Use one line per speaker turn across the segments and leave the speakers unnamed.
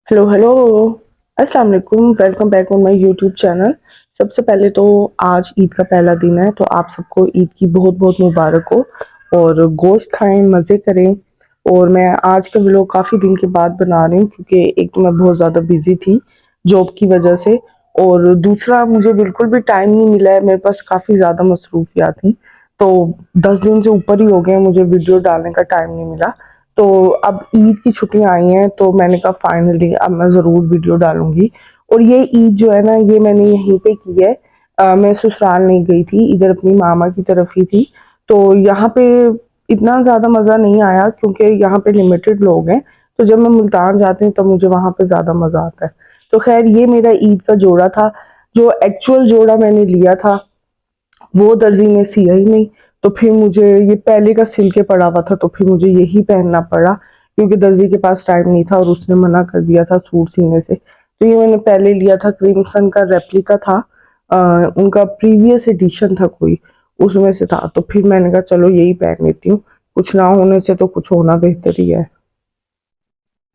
Hello hello. अस्सलाम वालेकुम, welcome back on my YouTube channel. सबसे पहले तो आज ईद का पहला दिन है, तो आप सबको ईद की बहुत बहुत मुबारक हो। और गोश्त खाएं, मज़े करें। और मैं आज का व्लॉग काफ़ी दिन के बाद बना रही हूँ क्योंकि एक तो मैं बहुत ज़्यादा बिजी थी जॉब की वजह से, और दूसरा मुझे बिल्कुल भी टाइम नहीं मिला है। मेरे पास काफ़ी ज़्यादा मसरूफियात थी, तो 10 दिन से ऊपर ही हो गए हैं मुझे वीडियो डालने का टाइम नहीं मिला। तो अब ईद की छुट्टियां आई हैं, तो मैंने कहा फाइनली अब मैं ज़रूर वीडियो डालूंगी। और ये ईद जो है ना, ये मैंने यहीं पे की है। मैं ससुराल नहीं गई थी, इधर अपनी मामा की तरफ ही थी। तो यहाँ पे इतना ज़्यादा मज़ा नहीं आया क्योंकि यहाँ पे लिमिटेड लोग हैं। तो जब मैं मुल्तान जाती हूँ तब मुझे वहाँ पे ज़्यादा मज़ा आता है। तो खैर, ये मेरा ईद का जोड़ा था। जो एक्चुअल जोड़ा मैंने लिया था वो दर्जी ने सिया ही नहीं। तो फिर मुझे ये पहले का सिल के पड़ा हुआ था, तो फिर मुझे यही पहनना पड़ा क्योंकि दर्जी के पास टाइम नहीं था और उसने मना कर दिया था सूट सीने से। तो ये मैंने पहले लिया था, क्रिम्सन का रेप्लिका था। उनका प्रीवियस एडिशन था कोई, उसमें से था। तो फिर मैंने कहा चलो यही पहन लेती हूँ, कुछ ना होने से तो कुछ होना बेहतर ही है।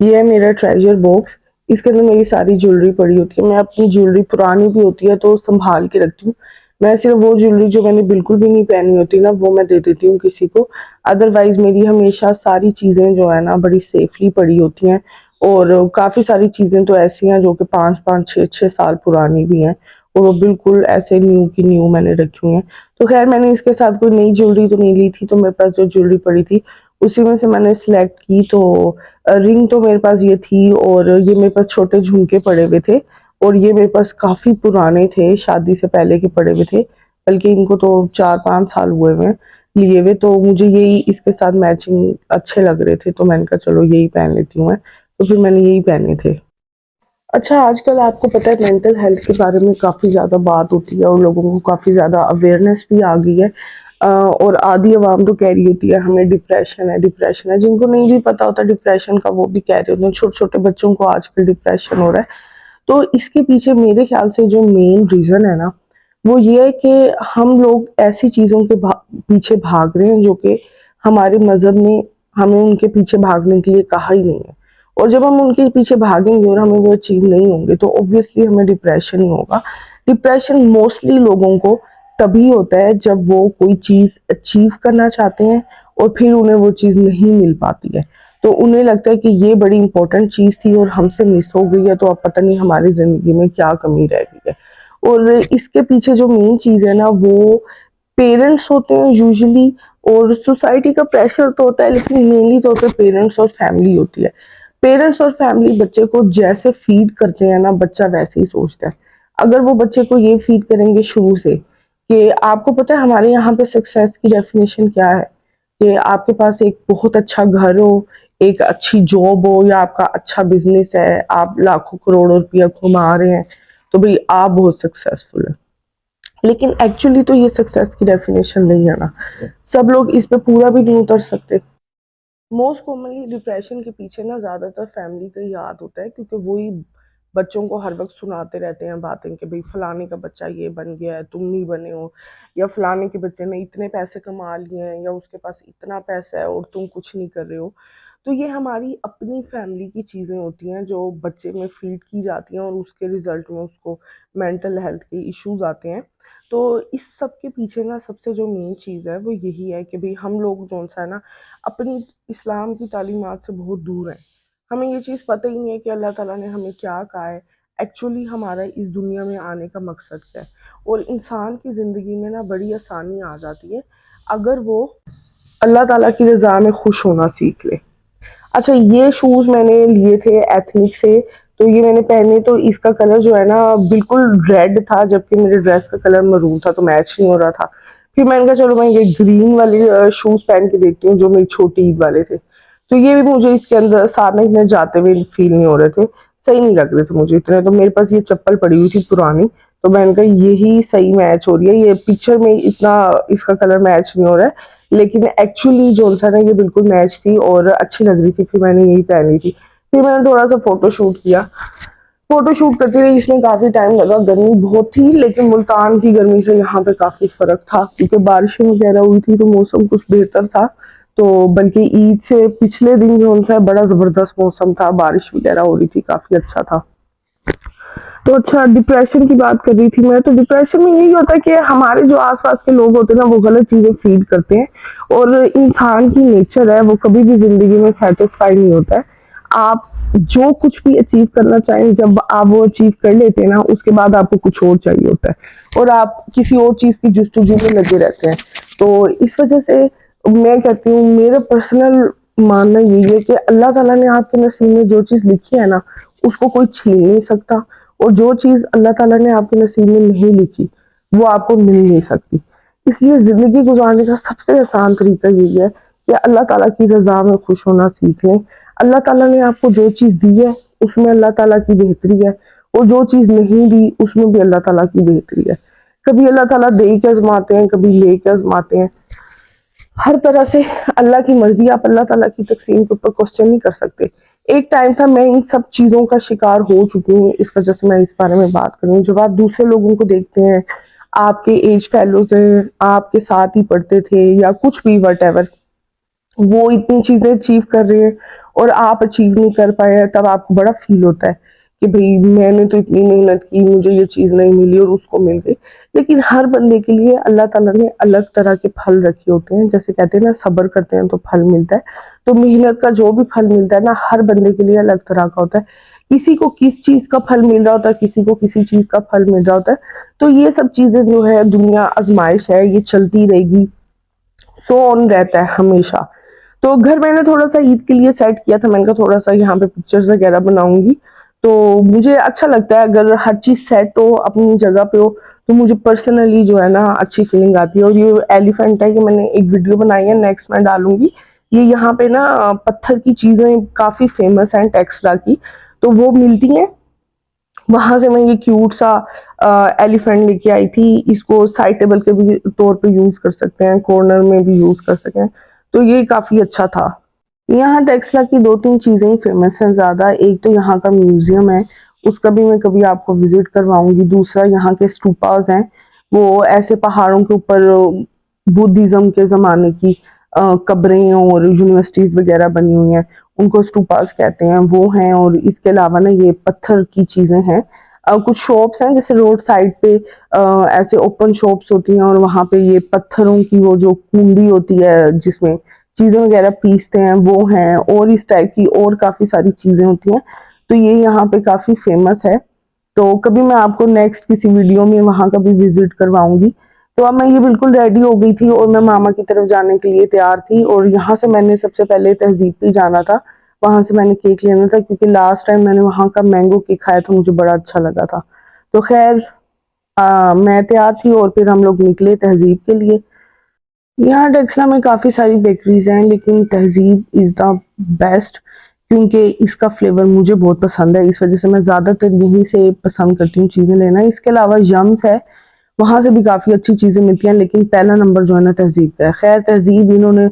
ये है मेरा ट्रेजर बॉक्स। इसके अंदर मेरी सारी ज्वेलरी पड़ी होती है। मैं अपनी ज्वेलरी पुरानी भी होती है तो संभाल के रखती हूँ। मैं सिर्फ वो ज्वेलरी जो मैंने बिल्कुल भी नहीं पहनी होती ना, वो मैं दे देती हूँ किसी को। अदरवाइज मेरी हमेशा सारी चीजें जो है ना बड़ी सेफली पड़ी होती हैं। और काफी सारी चीजें तो ऐसी हैं जो कि 5-5 6-6 साल पुरानी भी हैं, और वो बिल्कुल ऐसे न्यू की न्यू मैंने रखी हुई हैं। तो खैर, मैंने इसके साथ कोई नई ज्वेलरी तो नहीं ली थी, तो मेरे पास जो ज्वेलरी पड़ी थी उसी में से मैंने सिलेक्ट की। तो रिंग तो मेरे पास ये थी, और ये मेरे पास छोटे झुमके पड़े हुए थे। और ये मेरे पास काफी पुराने थे, शादी से पहले के पड़े हुए थे। बल्कि इनको तो 4-5 साल हुए हुए हैं लिए हुए। तो मुझे यही इसके साथ मैचिंग अच्छे लग रहे थे, तो मैंने कहा चलो यही पहन लेती हूँ मैं। तो फिर मैंने यही पहने थे। अच्छा, आजकल आपको पता है मेंटल हेल्थ के बारे में काफ़ी ज़्यादा बात होती है और लोगों को काफ़ी ज़्यादा अवेयरनेस भी आ गई है। और आधी अवाम तो कह रही होती है हमें डिप्रेशन है, डिप्रेशन है। जिनको नहीं भी पता होता डिप्रेशन का, वो भी कह रहे होते हैं। छोटे छोटे बच्चों को आजकल डिप्रेशन हो रहा है। तो इसके पीछे मेरे ख्याल से जो मेन रीज़न है ना, वो ये है कि हम लोग ऐसी चीज़ों के पीछे भाग रहे हैं जो कि हमारे मज़हब ने हमें उनके पीछे भागने के लिए कहा ही नहीं है। और जब हम उनके पीछे भागेंगे और हमें वो अचीव नहीं होंगे, तो ऑब्वियसली हमें डिप्रेशन ही होगा। डिप्रेशन मोस्टली लोगों को तभी होता है जब वो कोई चीज़ अचीव करना चाहते हैं और फिर उन्हें वो चीज़ नहीं मिल पाती है। तो उन्हें लगता है कि ये बड़ी इंपॉर्टेंट चीज़ थी और हमसे मिस हो गई है, तो अब पता नहीं हमारी ज़िंदगी में क्या कमी रह गई है। और इसके पीछे जो मेन चीज़ है ना, वो पेरेंट्स होते हैं यूजुअली। और सोसाइटी का प्रेशर तो होता है, लेकिन मेनली तौर पे पेरेंट्स और फैमिली होती है। पेरेंट्स और फैमिली बच्चे को जैसे फीड करते हैं ना, बच्चा वैसे ही सोचता है। अगर वो बच्चे को ये फीड करेंगे शुरू से कि आपको पता है हमारे यहाँ पे सक्सेस की डेफिनेशन क्या है, कि आपके पास एक बहुत अच्छा घर हो, एक अच्छी जॉब हो, या आपका अच्छा बिजनेस है, आप लाखों करोड़ों रुपया कमा रहे हैं, तो भाई आप बहुत सक्सेसफुल है। लेकिन एक्चुअली तो ये सक्सेस की डेफिनेशन नहीं है ना। सब लोग इस पे पूरा भी नहीं उतर सकते। मोस्ट कॉमनली डिप्रेशन के पीछे ना ज़्यादातर फैमिली का ही याद होता है, क्योंकि वही बच्चों को हर वक्त सुनाते रहते हैं बातें कि भाई फलाने का बच्चा ये बन गया है, तुम नहीं बने हो। या फलाने के बच्चे ने इतने पैसे कमा लिए हैं, या उसके पास इतना पैसा है और तुम कुछ नहीं कर रहे हो। तो ये हमारी अपनी फैमिली की चीज़ें होती हैं जो बच्चे में फीड की जाती हैं, और उसके रिजल्ट में उसको मेंटल हेल्थ के इश्यूज आते हैं। तो इस सब के पीछे ना सबसे जो मेन चीज़ है वो यही है कि भाई हम लोग जो सा है ना, अपनी इस्लाम की तालीमात से बहुत दूर हैं। हमें ये चीज़ पता ही नहीं है कि अल्लाह ताला ने हमें क्या कहा है, एक्चुअली हमारा इस दुनिया में आने का मकसद क्या है। और इंसान की ज़िंदगी में ना बड़ी आसानी आ जाती है अगर वो अल्लाह ताला की रज़ा में खुश होना सीख ले। अच्छा, ये शूज़ मैंने लिए थे एथनिक से। तो ये मैंने पहने, तो इसका कलर जो है ना बिल्कुल रेड था, जबकि मेरे ड्रेस का कलर मरून था, तो मैच नहीं हो रहा था। फिर मैंने कहा चलो मैं ये ग्रीन वाले शूज़ पहन के देखती हूँ जो मेरी छोटी ईद वाले थे। तो ये भी मुझे इसके अंदर साथ में इतने जाते हुए फील नहीं हो रहे थे, सही नहीं लग रहे थे मुझे इतने। तो मेरे पास ये चप्पल पड़ी हुई थी पुरानी, तो मैंने कहा यही सही मैच हो रही है। ये पिक्चर में इतना इसका कलर मैच नहीं हो रहा है, लेकिन एक्चुअली जो सा ना ये बिल्कुल मैच थी और अच्छी लग रही थी। फिर मैंने यही पहनी थी। फिर मैंने थोड़ा सा फोटो शूट किया। फोटो शूट करते रही, इसमें काफी टाइम लगा, गर्मी बहुत थी। लेकिन मुल्तान की गर्मी से यहाँ पे काफी फर्क था क्योंकि बारिशें वगैरह हुई थी, तो मौसम कुछ बेहतर था। तो बल्कि ईद से पिछले दिन जो उनका बड़ा ज़बरदस्त मौसम था, बारिश वगैरह हो रही थी, काफ़ी अच्छा था। तो अच्छा, डिप्रेशन की बात कर रही थी मैं। तो डिप्रेशन में यही होता है कि हमारे जो आसपास के लोग होते हैं ना, वो गलत चीजें फीड करते हैं, और इंसान की नेचर है वो कभी भी जिंदगी में सेटिस्फाई नहीं होता है। आप जो कुछ भी अचीव करना चाहें, जब आप वो अचीव कर लेते हैं ना, उसके बाद आपको कुछ और चाहिए होता है और आप किसी और चीज की जुस्तजू में लगे रहते हैं। तो इस वजह से मैं कहती हूँ, मेरा पर्सनल मानना यही है कि अल्लाह ताला ने आपके नसीब में जो चीज लिखी है ना, उसको कोई छीन नहीं सकता, और जो चीज अल्लाह ताला ने आपके नसीब में नहीं लिखी, वो आपको मिल नहीं सकती। इसलिए जिंदगी गुजारने का सबसे आसान तरीका यही है कि अल्लाह ताला की रजा में खुश होना सीख लें। अल्लाह ताला ने आपको जो चीज दी है, उसमें अल्लाह ताला की बेहतरी है, और जो चीज नहीं दी उसमें भी अल्लाह ताला की बेहतरी है। कभी अल्लाह ताला दे के आजमाते हैं, कभी ले के आजमाते हैं। हर तरह से अल्लाह की मर्जी, आप अल्लाह ताला की तकसीम के ऊपर क्वेश्चन नहीं कर सकते। एक टाइम था, मैं इन सब चीज़ों का शिकार हो चुकी हूँ, इस वजह से मैं इस बारे में बात कर रही हूँ। जब आप दूसरे लोगों को देखते हैं, आपके एज फेलोज हैं, आपके साथ ही पढ़ते थे या कुछ भी वट एवर, वो इतनी चीजें अचीव कर रहे हैं और आप अचीव नहीं कर पाए हैं, तब आपको बड़ा फील होता है कि भाई मैंने तो इतनी मेहनत की, मुझे ये चीज नहीं मिली और उसको मिल गई। लेकिन हर बंदे के लिए अल्लाह ताला ने अलग तरह के फल रखे होते हैं। जैसे कहते हैं ना, सब्र करते हैं तो फल मिलता है। तो मेहनत का जो भी फल मिलता है ना, हर बंदे के लिए अलग तरह का होता है। किसी को किस चीज का फल मिल रहा होता है, किसी को किसी चीज का फल मिल रहा होता है। तो ये सब चीजें जो है, दुनिया आजमाइश है, ये चलती रहेगी, सो ऑन रहता है हमेशा। तो घर मैंने थोड़ा सा ईद के लिए सेट किया था, मैंने कहा थोड़ा सा यहाँ पे पिक्चर्स वगैरह बनाऊंगी। तो मुझे अच्छा लगता है अगर हर चीज सेट हो, अपनी जगह पे हो, तो मुझे पर्सनली जो है ना अच्छी फीलिंग आती है। और ये एलिफेंट है, कि मैंने एक वीडियो बनाई है, नेक्स्ट मैं डालूंगी। ये यहाँ पे ना पत्थर की चीजें काफी फेमस हैं टेक्सला की, तो वो मिलती हैं। वहां से मैं ये क्यूट सा एलिफेंट लेके आई थी। इसको साइड टेबल के भी तौर पे यूज कर सकते हैं, कॉर्नर में भी यूज कर सकते हैं। तो ये काफी अच्छा था। यहाँ टेक्सला की दो तीन चीजें ही फेमस हैं ज्यादा। एक तो यहाँ का म्यूजियम है, उसका भी मैं कभी आपको विजिट करवाऊंगी। दूसरा, यहाँ के स्टूपास हैं, वो ऐसे पहाड़ों के ऊपर बुद्धिज्म के जमाने की कब्रें और यूनिवर्सिटीज वगैरह बनी हुई हैं, उनको स्टूपास कहते हैं, वो हैं। और इसके अलावा ना ये पत्थर की चीजें हैं। कुछ शॉप्स हैं, जैसे रोड साइड पे ऐसे ओपन शॉप्स होती हैं, और वहां पे ये पत्थरों की वो जो कुंडी होती है जिसमें चीजें वगैरह पीसते हैं, वो हैं। और इस टाइप की और काफी सारी चीजें होती हैं। तो ये यहाँ पे काफी फेमस है। तो कभी मैं आपको नेक्स्ट किसी वीडियो में वहां का भी विजिट करवाऊंगी। तो अब मैं ये बिल्कुल रेडी हो गई थी और मैं मामा की तरफ जाने के लिए तैयार थी। और यहाँ से मैंने सबसे पहले तहजीब पे जाना था, वहां से मैंने केक लेना था, क्योंकि लास्ट टाइम मैंने वहां का मैंगो केक खाया था, मुझे बड़ा अच्छा लगा था। तो खैर, मैं तैयार थी और फिर हम लोग निकले तहजीब के लिए। यहाँ टेक्सला में काफ़ी सारी बेकरीज हैं, लेकिन तहजीब इज़ द बेस्ट, क्योंकि इसका फ्लेवर मुझे बहुत पसंद है। इस वजह से मैं ज़्यादातर यहीं से पसंद करती हूँ चीज़ें लेना। इसके अलावा यम्स है, वहाँ से भी काफ़ी अच्छी चीज़ें मिलती हैं, लेकिन पहला नंबर जो है ना तहजीब का है। खैर, तहजीब इन्होंने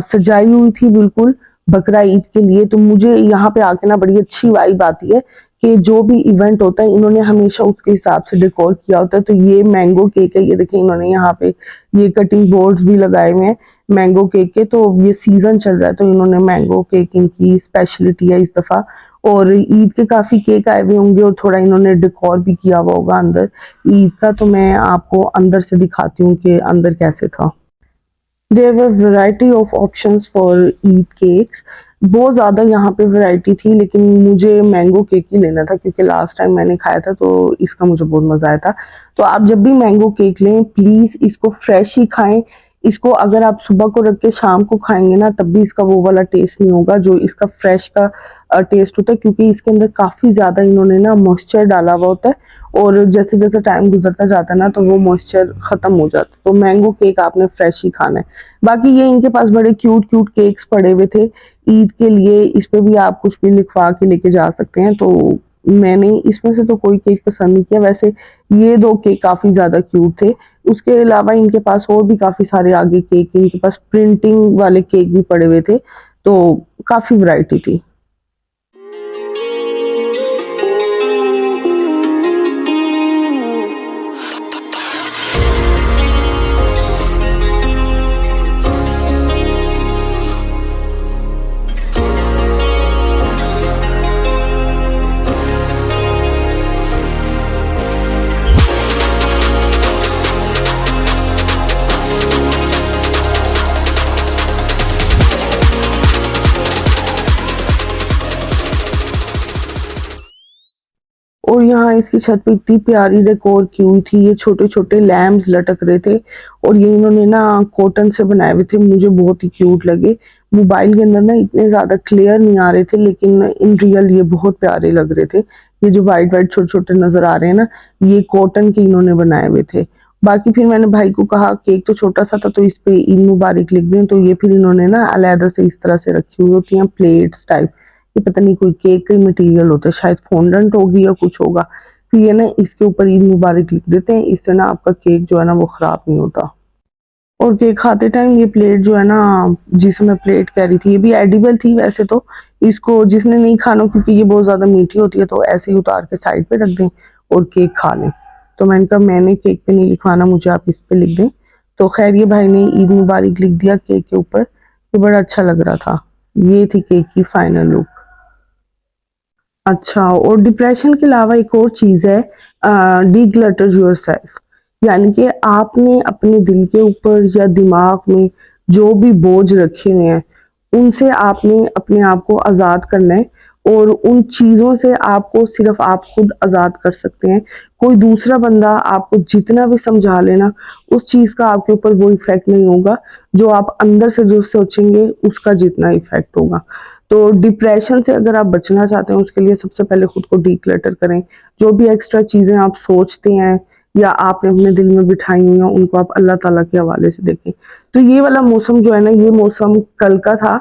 सजाई हुई थी बिल्कुल बकरा ईद के लिए। तो मुझे यहाँ पे आके ना बड़ी अच्छी वाइब आती है कि जो भी इवेंट होता है, इन्होंने हमेशा उसके हिसाब से डेकोर किया होता है। तो ये मैंगो केक है, ये देखिए इन्होंने यहाँ पे ये कटिंग बोर्ड्स भी लगाए हुए हैं मैंगो केक के। तो ये सीजन चल रहा है, तो इन्होंने मैंगो केक इनकी स्पेशलिटी है इस दफा। और ईद के काफी केक आए हुए होंगे, और थोड़ा इन्होंने डेकोर भी किया हुआ होगा अंदर ईद का। तो मैं आपको अंदर से दिखाती हूँ कि अंदर कैसे था। There were variety of options for Eid cakes. बहुत ज़्यादा यहाँ पे वैरायटी थी, लेकिन मुझे मैंगो केक ही लेना था, क्योंकि लास्ट टाइम मैंने खाया था तो इसका मुझे बहुत मज़ा आया था। तो आप जब भी मैंगो केक लें, प्लीज़ इसको फ्रेश ही खाएं। इसको अगर आप सुबह को रख के शाम को खाएंगे ना, तब भी इसका वो वाला टेस्ट नहीं होगा जो इसका फ्रेश का टेस्ट होता है, क्योंकि इसके अंदर काफ़ी ज़्यादा इन्होंने ना मॉइस्चर डाला हुआ होता है। और जैसे जैसे टाइम गुजरता जाता है ना, तो वो मॉइस्चर खत्म हो जाता है। तो मैंगो केक आपने फ्रेश ही खाना है। बाकी ये इनके पास बड़े क्यूट क्यूट केक्स पड़े हुए थे ईद के लिए। इस पे भी आप कुछ भी लिखवा के लेके जा सकते हैं। तो मैंने इसमें से तो कोई केक पसंद नहीं किया। वैसे ये दो केक काफी ज्यादा क्यूट थे। उसके अलावा इनके पास और भी काफी सारे आगे केक, इनके पास प्रिंटिंग वाले केक भी पड़े हुए थे। तो काफी वैरायटी थी। और यहाँ इसकी छत पे इतनी प्यारी डेकोर की हुई थी, ये छोटे छोटे लैम्प्स लटक रहे थे और ये इन्होंने ना कॉटन से बनाए हुए थे, मुझे बहुत ही क्यूट लगे। मोबाइल के अंदर ना इतने ज्यादा क्लियर नहीं आ रहे थे, लेकिन इन रियल ये बहुत प्यारे लग रहे थे। ये जो व्हाइट व्हाइट छोटे छोटे नजर आ रहे हैं ना, ये कॉटन के इन्होंने बनाए हुए थे। बाकी फिर मैंने भाई को कहा केक तो छोटा सा था तो इस पे ईद मुबारक लिख दें, तो ये फिर इन्होंने ना अलहदा से इस तरह से रखी हुई होती हैं प्लेट्स टाइप। ये पता नहीं कोई केक का मटेरियल होता है, शायद फॉन्डेंट होगी या कुछ होगा। फिर ये ना इसके ऊपर ईद मुबारक लिख देते हैं, इससे ना आपका केक जो है ना वो खराब नहीं होता। और केक खाते टाइम ये प्लेट जो है ना, जिसे मैं प्लेट कह रही थी, ये भी एडिबल थी वैसे तो। इसको जिसने नहीं खाना, क्योंकि ये बहुत ज्यादा मीठी होती है, तो ऐसे ही उतार के साइड पे रख दें और केक खा लें। तो मैंने कहा मैंने केक पे नहीं लिखवाना, मुझे आप इस पे लिख दें। तो खैर ये भाई ने ईद मुबारक लिख दिया केक के ऊपर, ये बड़ा अच्छा लग रहा था। ये थी केक की फाइनल लुक। अच्छा, और डिप्रेशन के अलावा एक और चीज है, डीक्लटर योरसेल्फ। यानी कि आपने अपने दिल के ऊपर या दिमाग में जो भी बोझ रखे हुए हैं, उनसे आपने अपने आप को आजाद करना है। और उन चीजों से आपको सिर्फ आप खुद आजाद कर सकते हैं। कोई दूसरा बंदा आपको जितना भी समझा लेना, उस चीज का आपके ऊपर वो इफेक्ट नहीं होगा जो आप अंदर से जो सोचेंगे उसका जितना इफेक्ट होगा। तो डिप्रेशन से अगर आप बचना चाहते हैं, उसके लिए सबसे पहले खुद को डीक्लटर करें। जो भी एक्स्ट्रा चीजें आप सोचते हैं या आपने अपने दिल में बिठाई हुई हैं, उनको आप अल्लाह ताला के हवाले से देखें। तो ये वाला मौसम जो है ना, ये मौसम कल का था।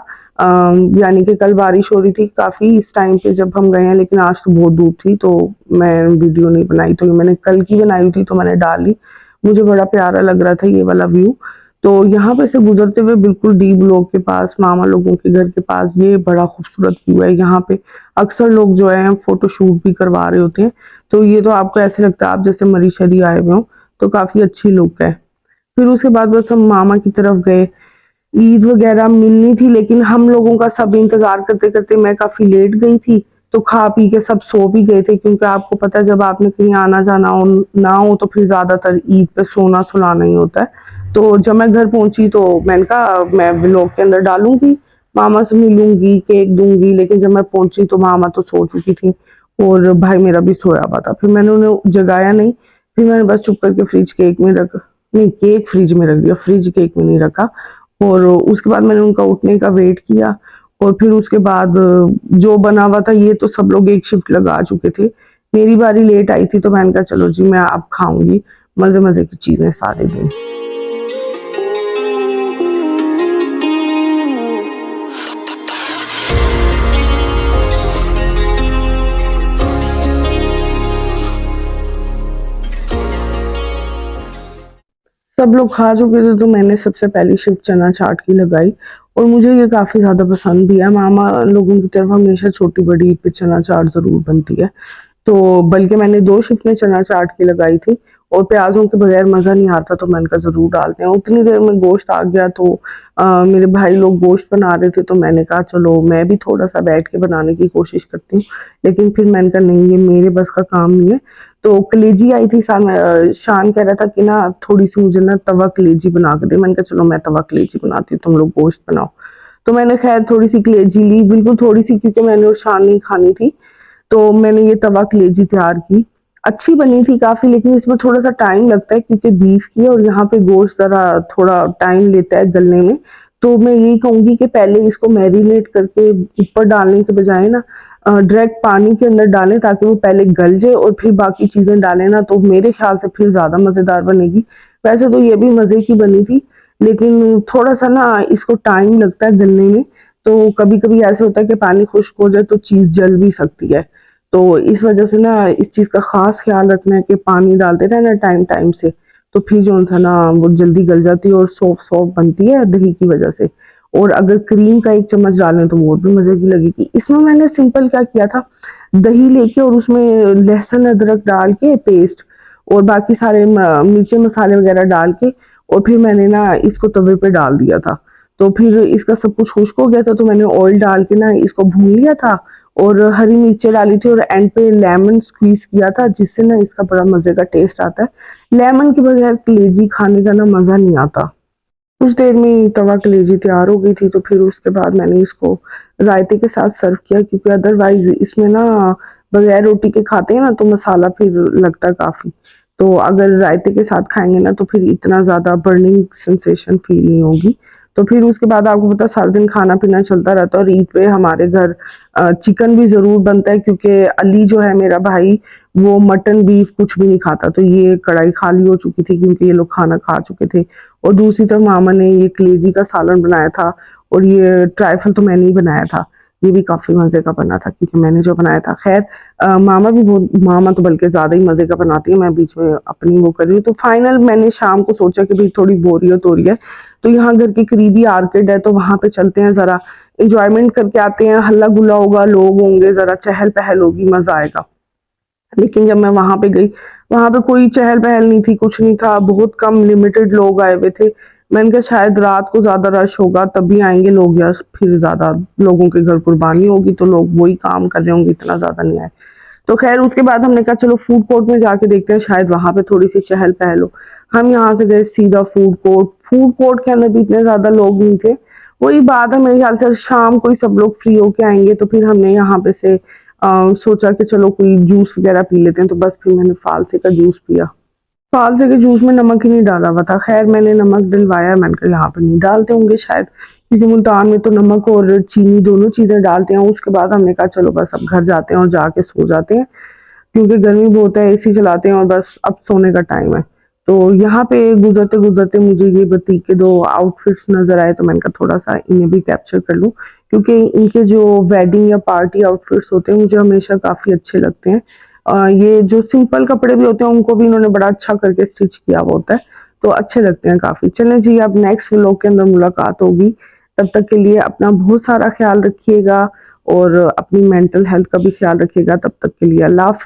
यानी कि कल बारिश हो रही थी काफी इस टाइम पे जब हम गए हैं, लेकिन आज तो बहुत धूप थी तो मैं वीडियो नहीं बनाई। तो ये मैंने कल की बनाई थी तो मैंने डाली। मुझे बड़ा प्यारा लग रहा था ये वाला व्यू। तो यहाँ पे से गुजरते हुए बिल्कुल डी ब्लॉक के पास, मामा लोगों के घर के पास, ये बड़ा खूबसूरत व्यू है। यहाँ पे अक्सर लोग जो है फोटो शूट भी करवा रहे होते हैं। तो ये तो आपको ऐसे लगता है आप जैसे मरी शरी आए हुए हो। तो काफी अच्छी लुक है। फिर उसके बाद बस हम मामा की तरफ गए। ईद वगैरह मिलनी थी, लेकिन हम लोगों का सब इंतजार करते करते मैं काफी लेट गई थी। तो खा पी के सब सो भी गए थे, क्योंकि आपको पता है जब आपने कहीं आना जाना हो ना हो तो फिर ज्यादातर ईद पे सोना सुलाना ही होता है। तो जब मैं घर पहुंची तो मैंने कहा मैं व्लॉग के अंदर डालूंगी, मामा से मिलूंगी, केक दूंगी। लेकिन जब मैं पहुंची तो मामा तो सो चुकी थी और भाई मेरा भी सोया हुआ था। फिर मैंने उन्हें जगाया नहीं। फिर मैंने बस चुप करके फ्रिज केक में रख नहीं, केक फ्रिज में रख दिया, फ्रिज केक में नहीं रखा। और उसके बाद मैंने उनका उठने का वेट किया। और फिर उसके बाद जो बना हुआ था, ये तो सब लोग एक शिफ्ट लगा चुके थे। मेरी बारी लेट आई थी तो मैंने कहा चलो जी मैं अब खाऊंगी मजे मजे की चीजें सारे दिन। सब लोग खा चुके थे तो मैंने सबसे पहली शिफ्ट चना चाट की लगाई। और मुझे ये काफी ज्यादा पसंद भी है। मामा लोगों की तरफ हमेशा छोटी बड़ी ईद पे चना चाट जरूर बनती है। तो बल्कि मैंने 2 शिफ्टें चना चाट की लगाई थी। और प्याज़ों के बगैर मज़ा नहीं आता तो मैंने कहा ज़रूर डालते हैं। उतनी देर में गोश्त आ गया तो मेरे भाई लोग गोश्त बना रहे थे तो मैंने कहा चलो मैं भी थोड़ा-सा बैठ के बनाने की कोशिश करती हूँ। लेकिन फिर मैंने कहा नहीं, ये मेरे बस का काम नहीं है। तो कलेजी आई थी शान कह रहा था कि ना थोड़ी-सी मुझे ना तवा कलेजी बना के दे। मैंने कहा चलो मैं तवा कलेजी बनाती हूँ, तुम लोग गोश्त बनाओ। तो मैंने खैर थोड़ी-सी कलेजी ली, बिल्कुल थोड़ी-सी, क्योंकि मैंने और शान ने खानी थी। तो मैंने ये तवा कलेजी तैयार की। अच्छी बनी थी काफ़ी, लेकिन इसमें थोड़ा-सा टाइम लगता है क्योंकि बीफ की है और यहाँ पे गोश्त ज़रा थोड़ा टाइम लेता है गलने में। तो मैं यही कहूँगी कि पहले इसको मैरिनेट करके ऊपर डालने के बजाय ना डायरेक्ट पानी के अंदर डालें, ताकि वो पहले गल जाए और फिर बाकी चीज़ें डालें ना, तो मेरे ख़्याल से फिर ज़्यादा मज़ेदार बनेगी। वैसे तो ये भी मज़े की बनी थी, लेकिन थोड़ा-सा ना इसको टाइम लगता है गलने में। तो कभी-कभी ऐसे होता है कि पानी खुश्क हो जाए तो चीज़ जल भी सकती है। तो इस वजह से ना इस चीज़ का ख़ास ख़्याल रखना है कि पानी डालते रहना टाइम टाइम से। तो फिर जो है ना वो जल्दी गल जाती है और सॉफ्ट सॉफ्ट बनती है दही की वजह से। और अगर क्रीम का 1 चम्मच डालें तो वो भी मज़े की लगेगी। इसमें मैंने सिंपल क्या किया था, दही लेके और उसमें लहसुन अदरक डाल के पेस्ट और बाकी सारे मिर्ची मसाले वगैरह डाल के, और फिर मैंने ना इसको तवे पे डाल दिया था। तो फिर इसका सब कुछ खुश्क हो गया था तो मैंने ऑयल डाल के ना इसको भून लिया था। और हरी मिर्चें डाली थी और एंड पे लेमन स्क्वीज किया था, जिससे ना इसका बड़ा मजे का टेस्ट आता है। लेमन के बगैर कलेजी खाने का ना मजा नहीं आता। कुछ देर में तवा कलेजी तैयार हो गई थी, तो फिर उसके बाद मैंने इसको रायते के साथ सर्व किया, क्योंकि अदरवाइज इसमें ना बगैर रोटी के खाते हैं ना तो मसाला फिर लगता है काफ़ी। तो अगर रायते के साथ खाएँगे ना तो फिर इतना ज़्यादा बर्निंग सेंसेशन फ़ील नहीं होगी। तो फिर उसके बाद आपको पता है सारा दिन खाना-पीना चलता रहता है और ईद पे हमारे घर चिकन भी ज़रूर बनता है क्योंकि अली जो है मेरा भाई, वो मटन, बीफ कुछ भी नहीं खाता। तो ये कढ़ाई खाली हो चुकी थी क्योंकि ये लोग खाना खा चुके थे। और दूसरी तरफ मामा ने ये कलेजी का सालन बनाया था और ये ट्राइफल तो मैंने ही बनाया था। ये भी काफ़ी मज़े का बना था क्योंकि मैंने जो बनाया था। ख़ैर मामा तो बल्कि ज़्यादा ही मज़े का बनाती है, मैं बीच में अपनी वो कर रही हूँ। तो फाइनल मैंने शाम को सोचा कि भई थोड़ी बोरियत हो रही है, तो यहाँ घर के करीब ही आर्केड है तो वहाँ पे चलते हैं, ज़रा एन्जॉयमेंट करके आते हैं, हल्ला-गुल्ला होगा, लोग होंगे, ज़रा चहल-पहल होगी, मज़ा आएगा। लेकिन जब मैं वहाँ पे गई, वहाँ पे कोई चहल-पहल नहीं थी, कुछ नहीं था, बहुत कम लिमिटेड लोग आए हुए थे। मैंने कहा शायद रात को ज़्यादा रश होगा तभी आएँगे लोग, या फिर ज़्यादा लोगों के घर कुर्बानी होगी तो लोग वही काम कर रहे होंगे, इतना ज़्यादा नहीं आए। तो ख़ैर उसके बाद हमने कहा चलो फूड कोर्ट में जाके देखते हैं, शायद वहाँ पे थोड़ी-सी चहल-पहल हो। हम यहाँ से गए सीधा फूड कोर्ट के अंदर भी इतने ज़्यादा लोग नहीं थे। वही बात है, मेरे ख़्याल से शाम को ही सब लोग फ्री होके आएँगे तो फिर हमने यहाँ पे से सोचा कि चलो कोई जूस वग़ैरह पी लेते हैं, तो बस फिर मैंने फ़ालसे का जूस पिया। फ़ालसे के जूस में नमक ही नहीं डाला हुआ था। ख़ैर मैंने नमक डलवाया, मैंने कहा यहाँ पे नहीं डालते होंगे शायद, क्योंकि मुल्तान में तो नमक और चीनी दोनों चीज़ें डालते हैं। उसके बाद हमने कहा चलो बस अब घर जाते हैं और जाके सो जाते हैं। क्योंकि गर्मी बहुत है, एसी चलाते हैं और बस अब सोने का टाइम है। तो यहाँ पे गुज़रते-गुज़रते मुझे ये बुटीक के 2 आउटफिट्स नज़र आए तो मैंने कहा थोड़ा-सा इन्हें भी कैप्चर कर लूँ, क्योंकि इनके जो वेडिंग या पार्टी आउटफिट्स होते हैं मुझे हमेशा काफ़ी अच्छे लगते हैं। ये जो सिंपल कपड़े भी होते हैं उनको भी इन्होंने बड़ा अच्छा करके स्टिच किया हुआ होता है, तो अच्छे लगते हैं काफ़ी। चलें जी, अब नेक्स्ट व्लॉग के अंदर मुलाकात होगी। तब तक के लिए अपना बहुत सारा ख़्याल रखिएगा और अपनी मेंटल हेल्थ का भी ख़्याल रखिएगा। तब तक के लिए अल्लाह हाफ़िज़।